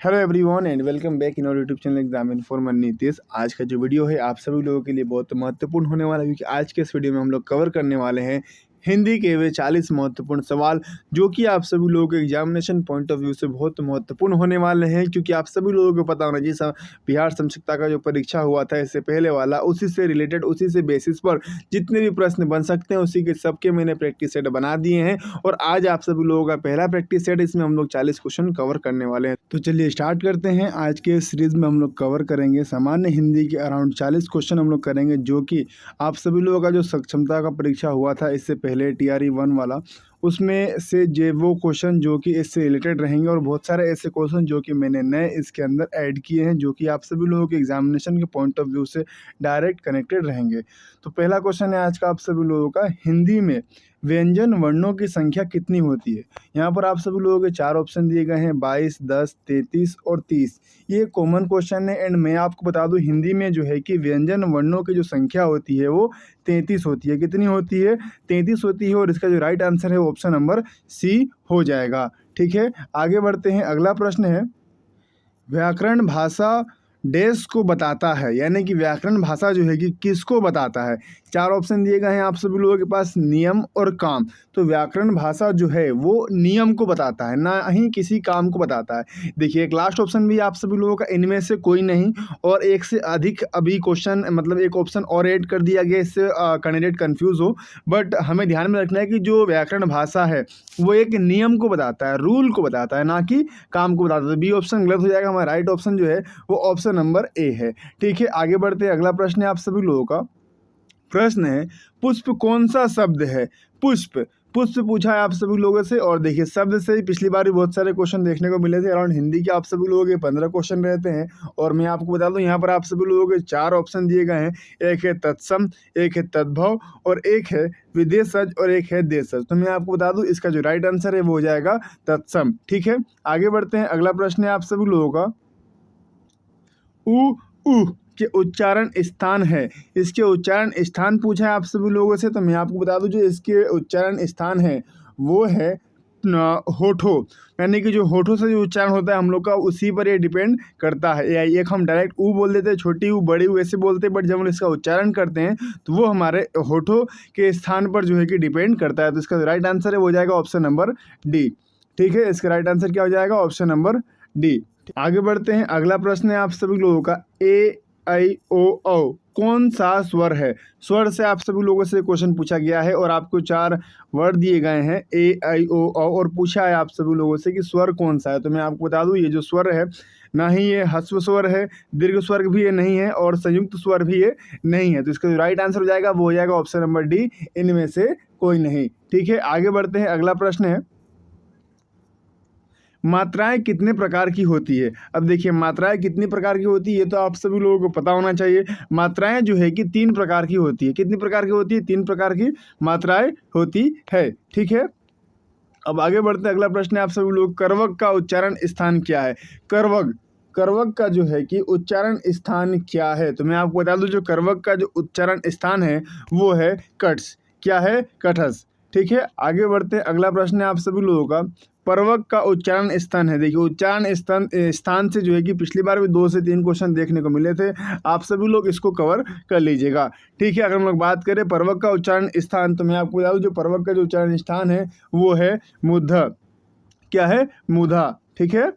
Hello everyone and welcome back in our YouTube channel exam informer Nitish. आज का जो video है आप सभी लोगों के लिए बहुत महत्वपूर्ण होने वाला है, क्योंकि आज के इस वीडियो में हम लोग कवर करने वाले हैं हिंदी के वे 40 महत्वपूर्ण सवाल, जो कि आप सभी लोगों के एग्जामिनेशन पॉइंट ऑफ व्यू से बहुत महत्वपूर्ण होने वाले हैं। क्योंकि आप सभी लोगों को पता होना चाहिए, बिहार समशिक्षा का जो परीक्षा हुआ था इससे पहले वाला, उसी से रिलेटेड, उसी से बेसिस पर जितने भी प्रश्न बन सकते हैं उसी के सबके मैंने प्रैक्टिस सेट बना दिए हैं। और आज आप सभी लोगों का पहला प्रैक्टिस सेट, इसमें हम लोग 40 क्वेश्चन कवर करने वाले हैं। तो चलिए स्टार्ट करते हैं। आज के सीरीज में हम लोग कवर करेंगे सामान्य हिंदी के अराउंड 40 क्वेश्चन हम लोग करेंगे, जो कि आप सभी लोगों का जो सक्षमता का परीक्षा हुआ था इससे पहले TRE 1 वाला, उसमें से वो क्वेश्चन जो कि इससे रिलेटेड रहेंगे। और बहुत सारे ऐसे क्वेश्चन जो कि मैंने नए इसके अंदर ऐड किए हैं, जो कि आप सभी लोगों के एग्जामिनेशन के पॉइंट ऑफ व्यू से डायरेक्ट कनेक्टेड रहेंगे। तो पहला क्वेश्चन है आज का आप सभी लोगों का, हिंदी में व्यंजन वर्णों की संख्या कितनी होती है। यहाँ पर आप सभी लोगों के 4 ऑप्शन दिए गए हैं, 22, 10, 33 और 30। ये कॉमन क्वेश्चन है। एंड मैं आपको बता दूं, हिंदी में जो है कि व्यंजन वर्णों की जो संख्या होती है वो 33 होती है। कितनी होती है? 33 होती है। और इसका जो राइट आंसर है वो ऑप्शन नंबर सी हो जाएगा। ठीक है, आगे बढ़ते हैं। अगला प्रश्न है, व्याकरण भाषा देश को बताता है, यानी कि व्याकरण भाषा जो है कि किसको बताता है। 4 ऑप्शन दिए गए हैं आप सभी लोगों के पास, नियम और काम। तो व्याकरण भाषा जो है वो नियम को बताता है, ना ही किसी काम को बताता है। देखिए, एक लास्ट ऑप्शन भी आप सभी लोगों का इनमें से कोई नहीं, और एक से अधिक अभी क्वेश्चन, मतलब एक ऑप्शन और ऐड कर दिया गया, इससे कैंडिडेट कंफ्यूज हो। बट हमें ध्यान में रखना है कि जो व्याकरण भाषा है वो एक नियम को बताता है, रूल को बताता है, ना कि काम को बताता है। बी ऑप्शन गलत हो जाएगा। हमारा राइट ऑप्शन जो है वो ऑप्शन नंबर ए है। ठीक है, आगे बढ़ते हैं। अगला प्रश्न है आप सभी लोगों का, प्रश्न है, पुष्प कौन सा शब्द है। पुष्प पुष्प पूछा है आप सभी लोगों से। और देखिए, शब्द से ही पिछली बार भी बहुत सारे क्वेश्चन देखने को मिले थे। अराउंड हिंदी के आप सभी लोगों के 15 क्वेश्चन रहते हैं। और मैं आपको बता दूं, यहाँ पर आप सभी लोगों के 4 ऑप्शन दिए गए हैं। एक है तत्सम, एक है तद्भव, और एक है विदेशज, और एक है देशज। तो मैं आपको बता दूं, इसका जो राइट आंसर है वो हो जाएगा तत्सम। ठीक है, आगे बढ़ते हैं। अगला प्रश्न है आप सभी लोगों का, उ उ के उच्चारण स्थान है। इसके उच्चारण स्थान पूछा है आप सभी लोगों से। तो मैं आपको बता दूं, जो इसके उच्चारण स्थान है वो है होठो, यानी कि जो होठों से जो उच्चारण होता है हम लोग का, उसी पर ये डिपेंड करता है। या एक हम डायरेक्ट ऊ बोल देते हैं, छोटी ऊ, बड़ी ऊ ऐसे बोलते हैं, बट जब हम इसका उच्चारण करते हैं तो वो हमारे होठों के स्थान पर जो है कि डिपेंड करता है। तो इसका राइट आंसर है वो हो जाएगा ऑप्शन नंबर डी। ठीक है, इसका राइट आंसर क्या हो जाएगा? Option number D. आगे बढ़ते हैं। अगला प्रश्न है आप सभी लोगों का, ए आई ओ औ कौन सा स्वर है। स्वर से आप सभी लोगों से क्वेश्चन पूछा गया है, और आपको 4 वर्ड दिए गए हैं, ए आई ओ औ, और पूछा है आप सभी लोगों से कि स्वर कौन सा है। तो मैं आपको बता दूं, ये जो स्वर है, ना ही ये ह्रस्व स्वर है, दीर्घ स्वर भी ये नहीं है, और संयुक्त स्वर भी ये नहीं है। तो इसका जो राइट आंसर हो जाएगा वो हो जाएगा ऑप्शन नंबर डी, इनमें से कोई नहीं। ठीक है, आगे बढ़ते हैं। अगला प्रश्न है, मात्राएं कितने प्रकार की होती है। अब देखिए, मात्राएं कितनी प्रकार की होती है ये तो आप सभी लोगों को पता होना चाहिए। मात्राएं जो है कि 3 प्रकार की होती है। कितनी प्रकार की होती है? 3 प्रकार की मात्राएं होती है। ठीक है, अब आगे बढ़ते हैं। अगला प्रश्न है आप सभी लोग, करवक का उच्चारण स्थान क्या है। करवक करवक का जो है कि उच्चारण स्थान क्या है। तो मैं आपको बता दूं, जो करवक का जो उच्चारण स्थान है वो है कट्स। क्या है? कटस। ठीक है, आगे बढ़ते हैं। अगला प्रश्न है आप सभी लोगों का, परवक का उच्चारण स्थान है। देखिए, उच्चारण स्थान से जो है कि पिछली बार भी 2 से 3 क्वेश्चन देखने को मिले थे। आप सभी लोग इसको कवर कर लीजिएगा। ठीक है, अगर हम लोग बात करें परवक का उच्चारण स्थान, तो मैं आपको बता दूं, जो परवक का जो उच्चारण स्थान है वो है मुद्ध। क्या है? मुधा। ठीक है,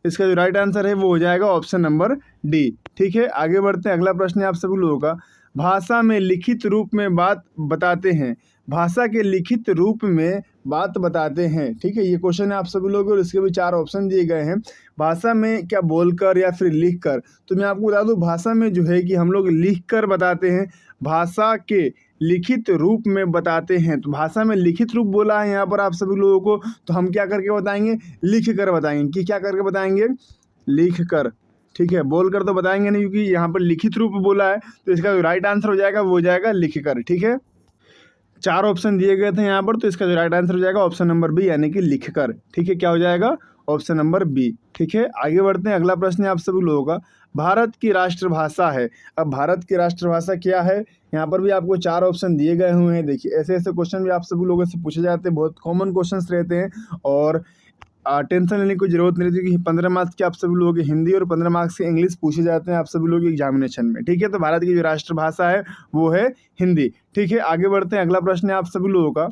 इसका जो राइट आंसर है वो हो जाएगा ऑप्शन नंबर डी। ठीक है, आगे बढ़ते हैं। अगला प्रश्न है आप सभी लोगों का, भाषा में लिखित रूप में बात बताते हैं। भाषा के लिखित रूप में बात बताते हैं। ठीक है, ये क्वेश्चन है आप सभी लोगों को, और इसके भी 4 ऑप्शन दिए गए हैं। भाषा में क्या बोलकर या फिर लिखकर। तो मैं आपको बता दूं, भाषा में जो है कि हम लोग लिखकर बताते हैं, भाषा के लिखित रूप में बताते हैं। तो भाषा में लिखित रूप बोला है यहाँ पर आप सभी लोगों को, तो हम क्या करके बताएंगे? लिख कर बताएंगे। कि क्या करके बताएंगे? लिख कर। ठीक है, बोल कर तो बताएंगे नहीं, क्योंकि यहाँ पर लिखित रूप बोला है। तो इसका जो राइट आंसर हो जाएगा वो हो जाएगा लिख कर। ठीक है, 4 ऑप्शन दिए गए थे यहाँ पर, तो इसका जो राइट आंसर हो जाएगा ऑप्शन नंबर बी, यानी कि लिख कर। ठीक है, क्या हो जाएगा? Option number B. ठीक है, आगे बढ़ते हैं। अगला प्रश्न है आप सभी लोगों का, भारत की राष्ट्रभाषा है। अब भारत की राष्ट्रभाषा क्या है, यहाँ पर भी आपको 4 ऑप्शन दिए गए हुए हैं। देखिए, ऐसे ऐसे क्वेश्चन भी आप सभी लोगों से पूछे जाते हैं, बहुत कॉमन क्वेश्चन रहते हैं। और टेंशन लेने की कोई ज़रूरत नहीं रहती, क्योंकि 15 मार्क्स के आप सभी लोगों के हिंदी और 15 मार्क्स के इंग्लिश पूछे जाते हैं आप सभी लोगों के एग्जामिनेशन में। ठीक है, तो भारत की जो राष्ट्रभाषा है वो है हिंदी। ठीक है, आगे बढ़ते हैं। अगला प्रश्न है आप सभी लोगों का,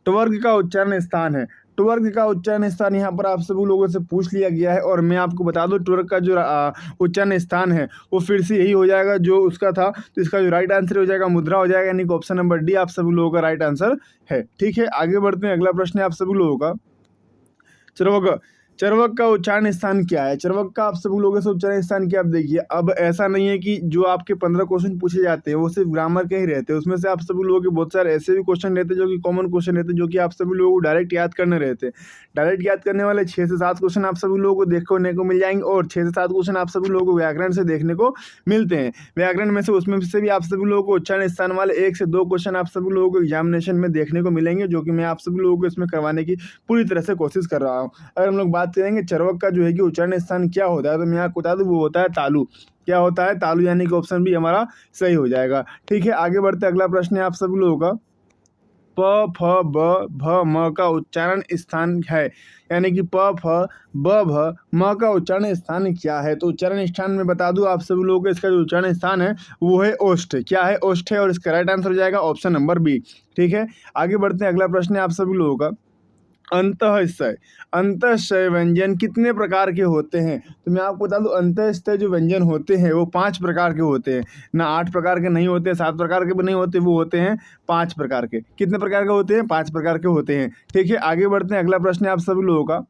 ट्वर्ग का उच्चारण स्थान है। ट्वर्ग का उच्चारण स्थान यहाँ पर आप सभी लोगों से पूछ लिया गया है, और मैं आपको बता दूं ट्वर्ग का जो उच्चारण स्थान है वो फिर से यही हो जाएगा जो उसका था। तो इसका जो राइट आंसर हो जाएगा मुद्रा हो जाएगा, यानी कि ऑप्शन नंबर डी आप सभी लोगों का राइट आंसर है। ठीक है, आगे बढ़ते हैं। अगला प्रश्न है आप सभी लोगों का, चर्वग। चर्वग का उच्चारण स्थान क्या है? चर्वग का आप सभी लोगों से उच्चारण स्थान क्या? आप देखिए, अब ऐसा नहीं है कि जो आपके 15 क्वेश्चन पूछे जाते हैं वो सिर्फ ग्रामर के ही रहते हैं, उसमें से आप सभी लोगों के बहुत सारे ऐसे भी क्वेश्चन रहते हैं जो कि कॉमन क्वेश्चन रहते हैं, जो कि आप सभी लोगों को डायरेक्ट याद करने रहते हैं। डायरेक्ट याद करने वाले 6 से 7 क्वेश्चन आप सभी लोगों को देखने को मिल जाएंगे, और 6 से 7 क्वेश्चन आप सभी लोगों को व्याकरण से देखने को मिलते हैं। व्याकरण में से उसमें से भी आप सभी लोगों को उच्चारण स्थान वाले 1 से 2 क्वेश्चन आप सभी लोगों को एग्जामिनेशन में देखने को मिलेंगे, जो कि मैं आप सभी लोगों को इसमें करवाने की पूरी तरह से कोशिश कर रहा हूँ। अगर हम लोग बात करेंगे चर्वग जो है कि उच्चारण स्थान क्या होता है, तो मैं आपको बता दूं वो होता है तालु। क्या होता है? तालु, यानी कि ऑप्शन भी हमारा सही हो जाएगा। ठीक है, आगे बढ़ते हैं। अगला प्रश्न है आप सभी लोगों का, प फ ब भ म का उच्चारण स्थान है, यानी कि प फ ब भ म का उच्चारण स्थान क्या है? तो उच्चारण स्थान में बता दूं आप सभी लोगों को, इसका जो उच्चारण स्थान है वो है ओष्ठ। क्या है? ओष्ठ है, और इसका राइट आंसर हो जाएगा ऑप्शन नंबर बी। ठीक है, आगे बढ़ते हैं। अगला प्रश्न है आप सभी लोगों का, अंतःस्थय। अंतःस्थय व्यंजन कितने प्रकार के होते हैं? तो मैं आपको बता दूं अंतःस्थय जो व्यंजन होते हैं वो 5 प्रकार के होते हैं। ना 8 प्रकार के नहीं होते, 7 प्रकार के भी नहीं होते, वो होते हैं 5 प्रकार के। कितने प्रकार के होते हैं? 5 प्रकार के होते हैं। ठीक है, आगे बढ़ते हैं। अगला प्रश्न है आप सभी लोगों का,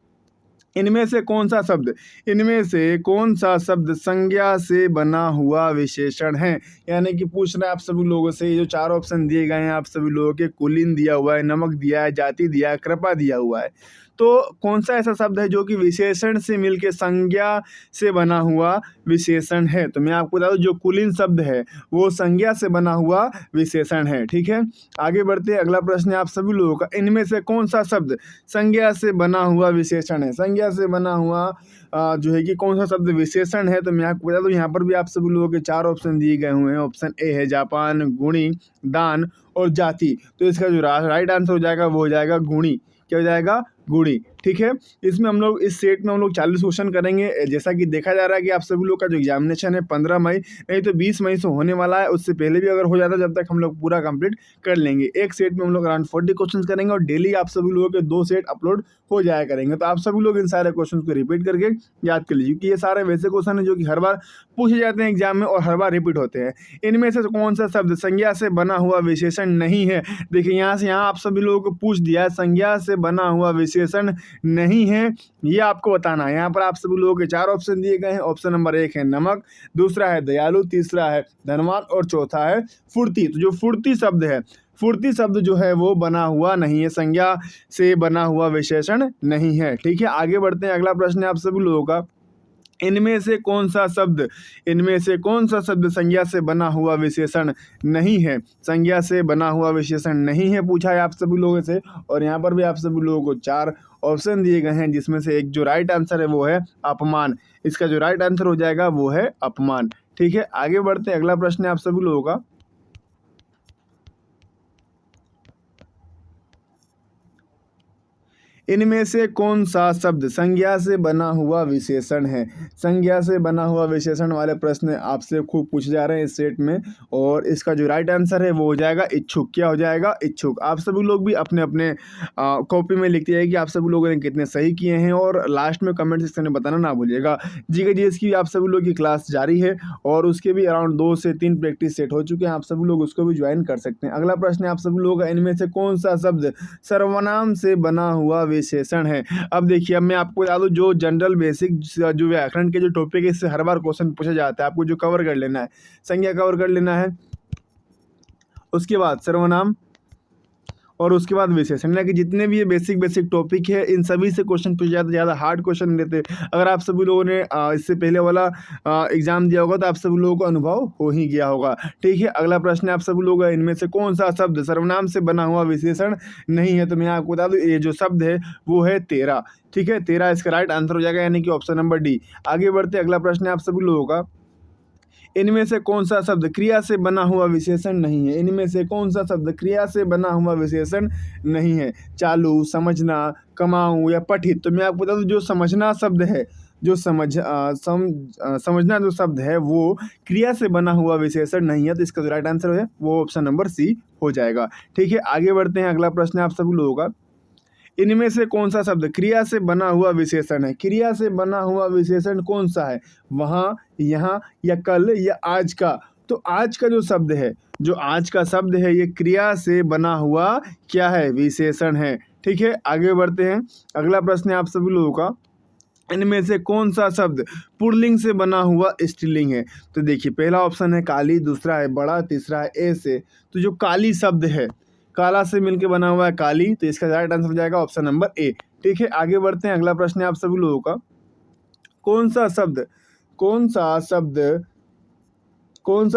इनमें से कौन सा शब्द, इनमें से कौन सा शब्द संज्ञा से बना हुआ विशेषण है? यानी कि पूछ रहे हैं आप सभी लोगों से, ये जो 4 ऑप्शन दिए गए हैं आप सभी लोगों के, कुलीन दिया हुआ है, नमक दिया है, जाति दिया है, कृपा दिया हुआ है, तो कौन सा ऐसा शब्द है जो कि विशेषण से मिलके संज्ञा से बना हुआ विशेषण है? तो मैं आपको बता दूं जो कुलीन शब्द है वो संज्ञा से बना हुआ विशेषण है। ठीक है, आगे बढ़ते हैं। अगला प्रश्न है आप सभी लोगों का, इनमें से कौन सा शब्द संज्ञा से बना हुआ विशेषण है? संज्ञा से बना हुआ जो है कि कौन सा शब्द विशेषण है? तो मैं आपको बता दूं यहाँ पर भी आप सभी लोगों के 4 ऑप्शन दिए गए हुए हैं। ऑप्शन ए है जापान, गुणी, दान और जाति। तो इसका जो राइट आंसर हो जाएगा वो हो जाएगा गुणी। क्या हो जाएगा? गुणी। ठीक है, इसमें हम लोग इस सेट में हम लोग 40 क्वेश्चन करेंगे। जैसा कि देखा जा रहा है कि आप सभी लोग का जो एग्जामिनेशन है 15 मई नहीं तो 20 मई से होने वाला है, उससे पहले भी अगर हो जाता जब तक हम लोग पूरा कंप्लीट कर लेंगे। एक सेट में हम लोग अराउंड 40 क्वेश्चन करेंगे, और डेली आप सभी लोगों के 2 सेट अपलोड हो जाया करेंगे। तो आप सभी लोग इन सारे क्वेश्चन को रिपीट करके याद कर लीजिए, क्योंकि ये सारे वैसे क्वेश्चन है जो कि हर बार पूछे जाते हैं एग्जाम में और हर बार रिपीट होते हैं। इनमें से कौन सा शब्द संज्ञा से बना हुआ विशेषण नहीं है? देखिए यहाँ से यहाँ आप सभी लोगों को पूछ दिया है संज्ञा से बना हुआ विशेषण नहीं है, ये आपको बताना है। यहाँ पर आप सभी लोगों के 4 ऑप्शन दिए गए हैं। ऑप्शन नंबर 1 है नमक, दूसरा है दयालु, तीसरा है धनवान और चौथा है फुर्ती। तो जो फुर्ती शब्द है, फुर्ती शब्द जो है वो बना हुआ नहीं है, संज्ञा से बना हुआ विशेषण नहीं है। ठीक है, आगे बढ़ते हैं। अगला प्रश्न है आप सभी लोगों का, इनमें से कौन सा शब्द, इनमें से कौन सा शब्द संज्ञा से बना हुआ विशेषण नहीं है? संज्ञा से बना हुआ विशेषण नहीं है पूछा है आप सभी लोगों से, और यहाँ पर भी आप सभी लोगों को 4 ऑप्शन दिए गए हैं, जिसमें से एक जो राइट आंसर है वो है अपमान। इसका जो राइट आंसर हो जाएगा वो है अपमान। ठीक है, आगे बढ़ते हैं। अगला प्रश्न है आप सभी लोगों का, इनमें से कौन सा शब्द संज्ञा से बना हुआ विशेषण है? संज्ञा से बना हुआ विशेषण वाले प्रश्न आपसे खूब पूछे जा रहे हैं इस सेट में, और इसका जो राइट आंसर है वो हो जाएगा इच्छुक। क्या हो जाएगा? इच्छुक। आप सभी लोग भी अपने अपने कॉपी में लिखते हैं कि आप सभी लोगों ने कितने सही किए हैं, और लास्ट में कमेंट सेक्शन में बताना ना भूलिएगा। जीके जीएस की आप सभी लोग की क्लास जारी है, और उसके भी अराउंड 2 से 3 प्रैक्टिस सेट हो चुके हैं, आप सभी लोग उसको भी ज्वाइन कर सकते हैं। अगला प्रश्न है आप सभी लोग का, इनमें से कौन सा शब्द सर्वनाम से बना हुआ विशेषण है? अब देखिए, अब मैं आपको बता दूं जो जनरल बेसिक जो व्याकरण के जो टॉपिक है इससे हर बार क्वेश्चन पूछा जाता है, आपको जो कवर कर लेना है, संज्ञा कवर कर लेना है, उसके बाद सर्वनाम, और उसके बाद विशेषण। यानी कि जितने भी ये बेसिक टॉपिक है इन सभी से क्वेश्चन पूछे जाते, ज़्यादा हार्ड क्वेश्चन नहीं देते। अगर आप सभी लोगों ने इससे पहले वाला एग्जाम दिया होगा तो आप सभी लोगों को अनुभव हो ही गया होगा। ठीक है, अगला प्रश्न है आप सभी लोग, इनमें से कौन सा शब्द सर्वनाम से बना हुआ विशेषण नहीं है? तो मैं आपको बता दूं ये जो शब्द है वो है तेरा। ठीक है, तेरा इसका राइट आंसर हो जाएगा, यानी कि ऑप्शन नंबर डी। आगे बढ़ते अगला प्रश्न है आप सभी लोगों का, इनमें से कौन सा शब्द क्रिया से बना हुआ विशेषण नहीं है? इनमें से कौन सा शब्द क्रिया से बना हुआ विशेषण नहीं है? चालू, समझना, कमाऊं या पठित। तो मैं आपको बता दूं जो समझना शब्द है, जो समझना जो शब्द है वो क्रिया से बना हुआ विशेषण नहीं है। तो इसका जो राइट आंसर है वो ऑप्शन नंबर सी हो जाएगा। ठीक है, आगे बढ़ते हैं। अगला प्रश्न आप सभी लोगों का, इनमें से कौन सा शब्द क्रिया से बना हुआ विशेषण है? क्रिया से बना हुआ विशेषण कौन सा है? वहाँ, यहाँ या कल या आज का? तो आज का जो शब्द है, जो आज का शब्द है ये क्रिया से बना हुआ क्या है? विशेषण है। ठीक है, आगे बढ़ते हैं। अगला प्रश्न है आप सभी लोगों का, इनमें से कौन सा शब्द पुल्लिंग से बना हुआ स्त्रीलिंग है? तो देखिए, पहला ऑप्शन है काली, दूसरा है बड़ा, तीसरा है ए से। तो जो काली शब्द है, काला से मिलके बना हुआ है काली, तो इसका राइट आंसर हो जाएगा ऑप्शन नंबर ए। ठीक है, आगे बढ़ते हैं। अगला प्रश्न है आप सभी लोगों का, कौन सा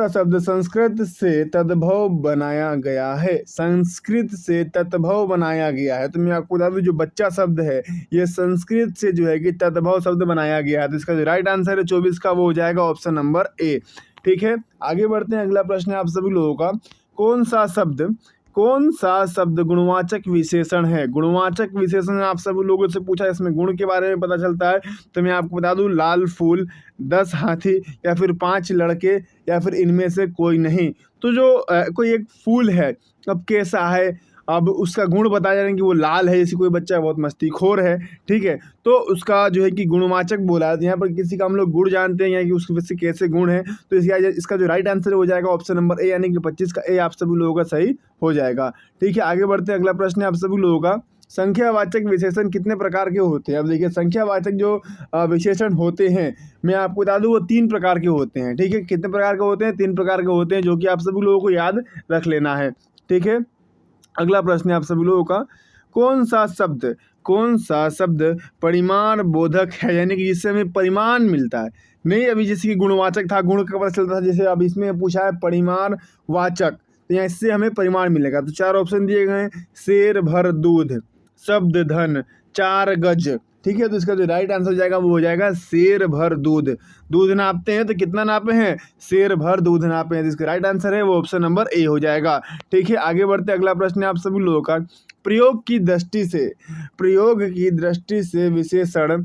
शब्द संस्कृत से तद्भव बनाया गया है? संस्कृत से तद्भव बनाया गया है। तो मैं आपको बता दूं जो बच्चा शब्द है ये संस्कृत से जो है कि तद्भव शब्द बनाया गया है। तो इसका जो राइट आंसर है 24 का वो हो जाएगा ऑप्शन नंबर ए। ठीक है, आगे बढ़ते हैं। अगला प्रश्न है आप सभी लोगों का, कौन सा शब्द गुणवाचक विशेषण है? गुणवाचक विशेषण आप सभी लोगों से पूछा, इसमें गुण के बारे में पता चलता है। तो मैं आपको बता दूं लाल फूल, 10 हाथी या फिर 5 लड़के या फिर इनमें से कोई नहीं। तो जो कोई एक फूल है, अब कैसा है, अब उसका गुण बताया जा रहा है कि वो लाल है, जैसे कोई बच्चा बहुत मस्तीखोर है। ठीक है, तो उसका जो है कि गुणवाचक बोला है। यहाँ पर किसी का हम लोग गुण जानते हैं या कि उसके वजह से कैसे गुण है। तो इसका जो राइट आंसर हो जाएगा ऑप्शन नंबर ए, यानी कि 25 का ए आप सभी लोगों का सही हो जाएगा। ठीक है, आगे बढ़ते हैं। अगला प्रश्न है आप सभी लोगों का, संख्यावाचक विशेषण कितने प्रकार के होते हैं? अब देखिए, संख्यावाचक जो विशेषण होते हैं मैं आपको बता दूं वो 3 प्रकार के होते हैं। ठीक है, कितने प्रकार के होते हैं? 3 प्रकार के होते हैं, जो कि आप सभी लोगों को याद रख लेना है। ठीक है, अगला प्रश्न है आप सभी लोगों का, कौन सा शब्द परिमाण बोधक है? यानी कि जिससे हमें परिमाण मिलता है। नहीं, अभी जैसे कि गुणवाचक था, गुण का पता चलता था, जैसे अब इसमें पूछा है परिमाण वाचक, तो यहाँ इससे हमें परिमाण मिलेगा। तो 4 ऑप्शन दिए गए हैं, शेर भर दूध, शब्द धन, 4 गज। ठीक है, तो इसका जो राइट आंसर हो जाएगा वो हो जाएगा शेर भर दूध। दूध नापते हैं तो कितना नापे हैं? शेर भर दूध नापे हैं। तो इसका राइट आंसर है वो ऑप्शन नंबर ए हो जाएगा। ठीक है, आगे बढ़ते हैं। अगला प्रश्न है आप सभी लोगों का, प्रयोग की दृष्टि से विशेषण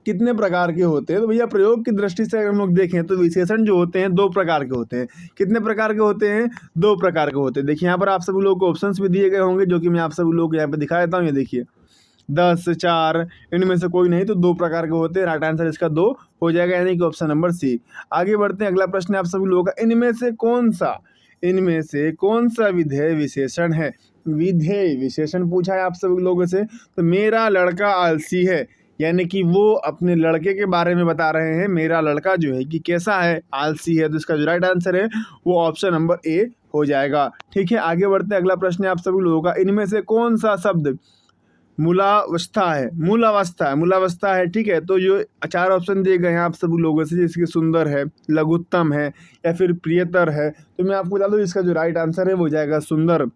कितने प्रकार के होते हैं? तो भैया प्रयोग की दृष्टि से अगर हम लोग देखें तो विशेषण जो होते हैं 2 प्रकार के होते हैं। कितने प्रकार के होते हैं? 2 प्रकार के होते हैं। देखिए, यहाँ पर आप सभी लोगों को ऑप्शंस भी दिए गए होंगे, जो कि मैं आप सभी लोगों को यहाँ पे दिखा देता हूँ। ये देखिए, 10, 4, इनमें से कोई नहीं, तो 2 प्रकार के होते हैं। राइट आंसर इसका 2 हो जाएगा, यानी कि ऑप्शन नंबर सी। आगे बढ़ते हैं। अगला प्रश्न है आप सभी लोगों का, इनमें से कौन सा विधेय विशेषण है? विधेय विशेषण पूछा है आप सभी लोगों से। तो मेरा लड़का आलसी है, यानी कि वो अपने लड़के के बारे में बता रहे हैं। मेरा लड़का जो है कि कैसा है? आलसी है। तो इसका जो राइट आंसर है वो ऑप्शन नंबर ए हो जाएगा। ठीक है, आगे बढ़ते हैं। अगला प्रश्न है आप सभी लोगों का, इनमें से कौन सा शब्द मूलावस्था है। ठीक है, तो जो 4 ऑप्शन दिए गए हैं आप सभी लोगों से, जैसे कि सुंदर है, लघुत्तम है या फिर प्रियतर है। तो मैं आपको बता दूं इसका जो राइट आंसर है वो जाएगा सुंदर।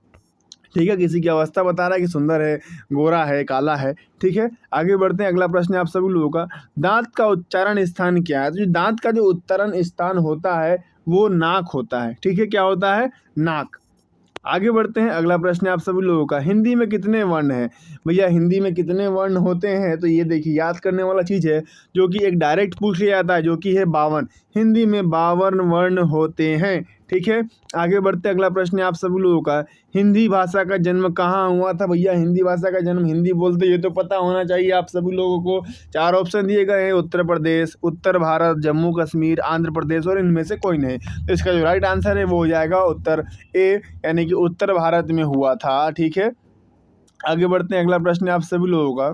ठीक है, किसी की अवस्था बता रहा है कि सुंदर है, गोरा है, काला है। ठीक है, आगे बढ़ते हैं। अगला प्रश्न है आप सभी लोगों का, दांत का उच्चारण स्थान क्या है? तो जो दांत का जो उच्चारण स्थान होता है वो नाक होता है। ठीक है, क्या होता है? नाक। आगे बढ़ते हैं। अगला प्रश्न है आप सभी लोगों का, हिंदी में कितने वर्ण हैं? भैया हिंदी में कितने वर्ण होते हैं? तो ये देखिए, याद करने वाला चीज़ है, जो कि एक डायरेक्ट पूछ लिया जाता है, जो कि है 52। हिंदी में 52 वर्ण होते हैं। ठीक है, आगे बढ़ते हैं। अगला प्रश्न है आप सभी लोगों का, हिंदी भाषा का जन्म कहाँ हुआ था? भैया हिंदी भाषा का जन्म, हिंदी बोलते ये तो पता होना चाहिए आप सभी लोगों को। 4 ऑप्शन दिए गए हैं, उत्तर प्रदेश, उत्तर भारत, जम्मू कश्मीर, आंध्र प्रदेश और इनमें से कोई नहीं। तो इसका जो राइट आंसर है वो हो जाएगा उत्तर ए, यानी कि उत्तर भारत में हुआ था। ठीक है, आगे बढ़ते हैं। अगला प्रश्न है आप सभी लोगों का,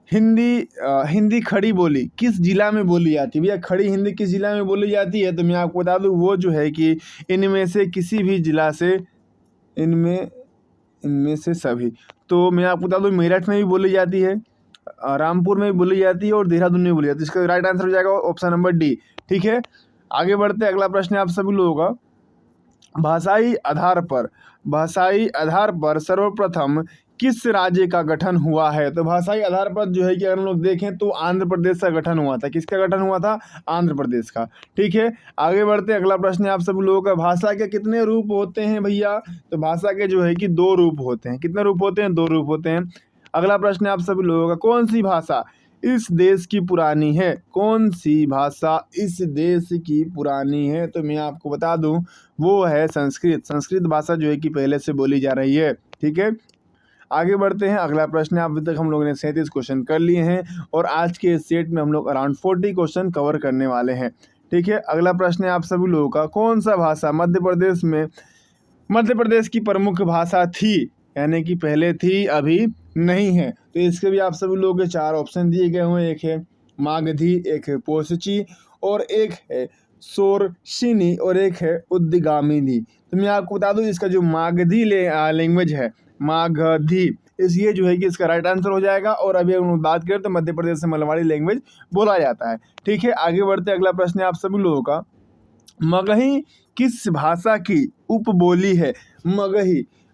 हिंदी खड़ी बोली किस जिला में बोली जाती है? भैया खड़ी हिंदी किस जिला में बोली जाती है? तो मैं आपको बता दूं वो जो है कि इनमें से किसी भी जिला से, इनमें से सभी। तो मैं आपको बता दूं मेरठ में भी बोली जाती है, रामपुर में भी बोली जाती है और देहरादून में भी बोली जाती है। इसका राइट आंसर हो जाएगा ऑप्शन नंबर डी। ठीक है, आगे बढ़ते हैं। अगला प्रश्न है आप सभी लोगों का, भाषाई आधार पर सर्वप्रथम किस राज्य का गठन हुआ है? तो भाषाई आधार पर जो है कि अगर हम लोग देखें तो आंध्र प्रदेश का गठन हुआ था। किसका गठन हुआ था? आंध्र प्रदेश का। ठीक है, आगे बढ़ते हैं। अगला प्रश्न है आप सब लोगों का, भाषा के कितने रूप होते हैं भैया? तो भाषा के जो है कि 2 रूप होते हैं। कितने रूप होते हैं? 2 रूप होते हैं। अगला प्रश्न है आप सभी लोगों का, कौन सी भाषा इस देश की पुरानी है? कौन सी भाषा इस देश की पुरानी है? तो मैं आपको बता दूं, वो है संस्कृत। संस्कृत भाषा जो है कि पहले से बोली जा रही है। ठीक है, आगे बढ़ते हैं। अगला प्रश्न है, अभी तक हम लोगों ने 37 क्वेश्चन कर लिए हैं और आज के इस सेट में हम लोग अराउंड 40 क्वेश्चन कवर करने वाले हैं। ठीक है, अगला प्रश्न है आप सभी लोगों का, कौन सा भाषा मध्य प्रदेश की प्रमुख भाषा थी? यानी कि पहले थी, अभी नहीं है। तो इसके भी आप सभी लोगों के 4 ऑप्शन दिए गए हुए हैं। एक है मागधी, एक है पोसची और एक है सोरशिनी और एक है उद्गामिनी। तो मैं आपको बता दूं, इसका जो मागधी लैंग्वेज है, मागधी, ये जो है कि इसका राइट आंसर हो जाएगा। और अभी हम बात करें तो मध्य प्रदेश से मलवाड़ी लैंग्वेज बोला जाता है। ठीक है, आगे बढ़ते हैं। अगला प्रश्न है आप सभी लोगों का, मगही किस भाषा की उपबोली है?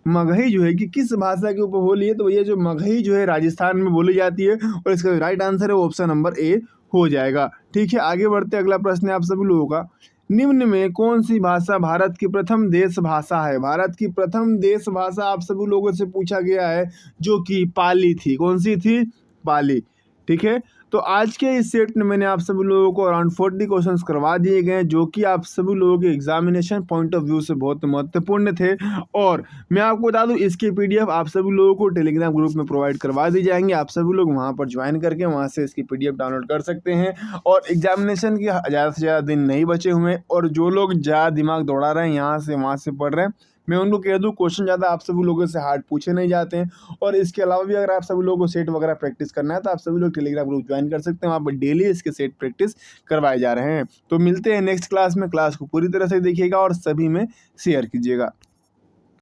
मगही जो है कि किस भाषा की उपबोली है? तो ये जो मगही जो है राजस्थान में बोली जाती है और इसका राइट आंसर है ऑप्शन नंबर ए हो जाएगा। ठीक है, आगे बढ़ते हैं। अगला प्रश्न है आप सभी लोगों का, निम्न में कौन सी भाषा भारत की प्रथम देश भाषा है? भारत की प्रथम देश भाषा आप सभी लोगों से पूछा गया है, जो कि पाली थी। कौन सी थी? पाली। ठीक है, तो आज के इस सेट में मैंने आप सभी लोगों को अराउंड 40 क्वेश्चंस करवा दिए गए, जो कि आप सभी लोगों के एग्जामिनेशन पॉइंट ऑफ व्यू से बहुत महत्वपूर्ण थे। और मैं आपको बता दूं, इसकी पीडीएफ आप सभी लोगों को टेलीग्राम ग्रुप में प्रोवाइड करवा दी जाएंगे। आप सभी लोग वहां पर ज्वाइन करके वहां से इसकी पीडीएफ डाउनलोड कर सकते हैं। और एग्जामिनेशन के ज़्यादा से ज़्यादा दिन नहीं बचे हुए हैं और जो लोग ज़्यादा दिमाग दौड़ा रहे हैं, यहाँ से वहाँ से पढ़ रहे हैं, मैं उनको कह दूं, क्वेश्चन ज़्यादा आप सभी लोगों से हार्ड पूछे नहीं जाते हैं। और इसके अलावा भी अगर आप सभी लोगों को सेट वगैरह प्रैक्टिस करना है तो आप सभी लोग टेलीग्राम ग्रुप ज्वाइन कर सकते हैं। वहाँ पर डेली इसके सेट प्रैक्टिस करवाए जा रहे हैं। तो मिलते हैं नेक्स्ट क्लास में। क्लास को पूरी तरह से देखिएगा और सभी में शेयर कीजिएगा।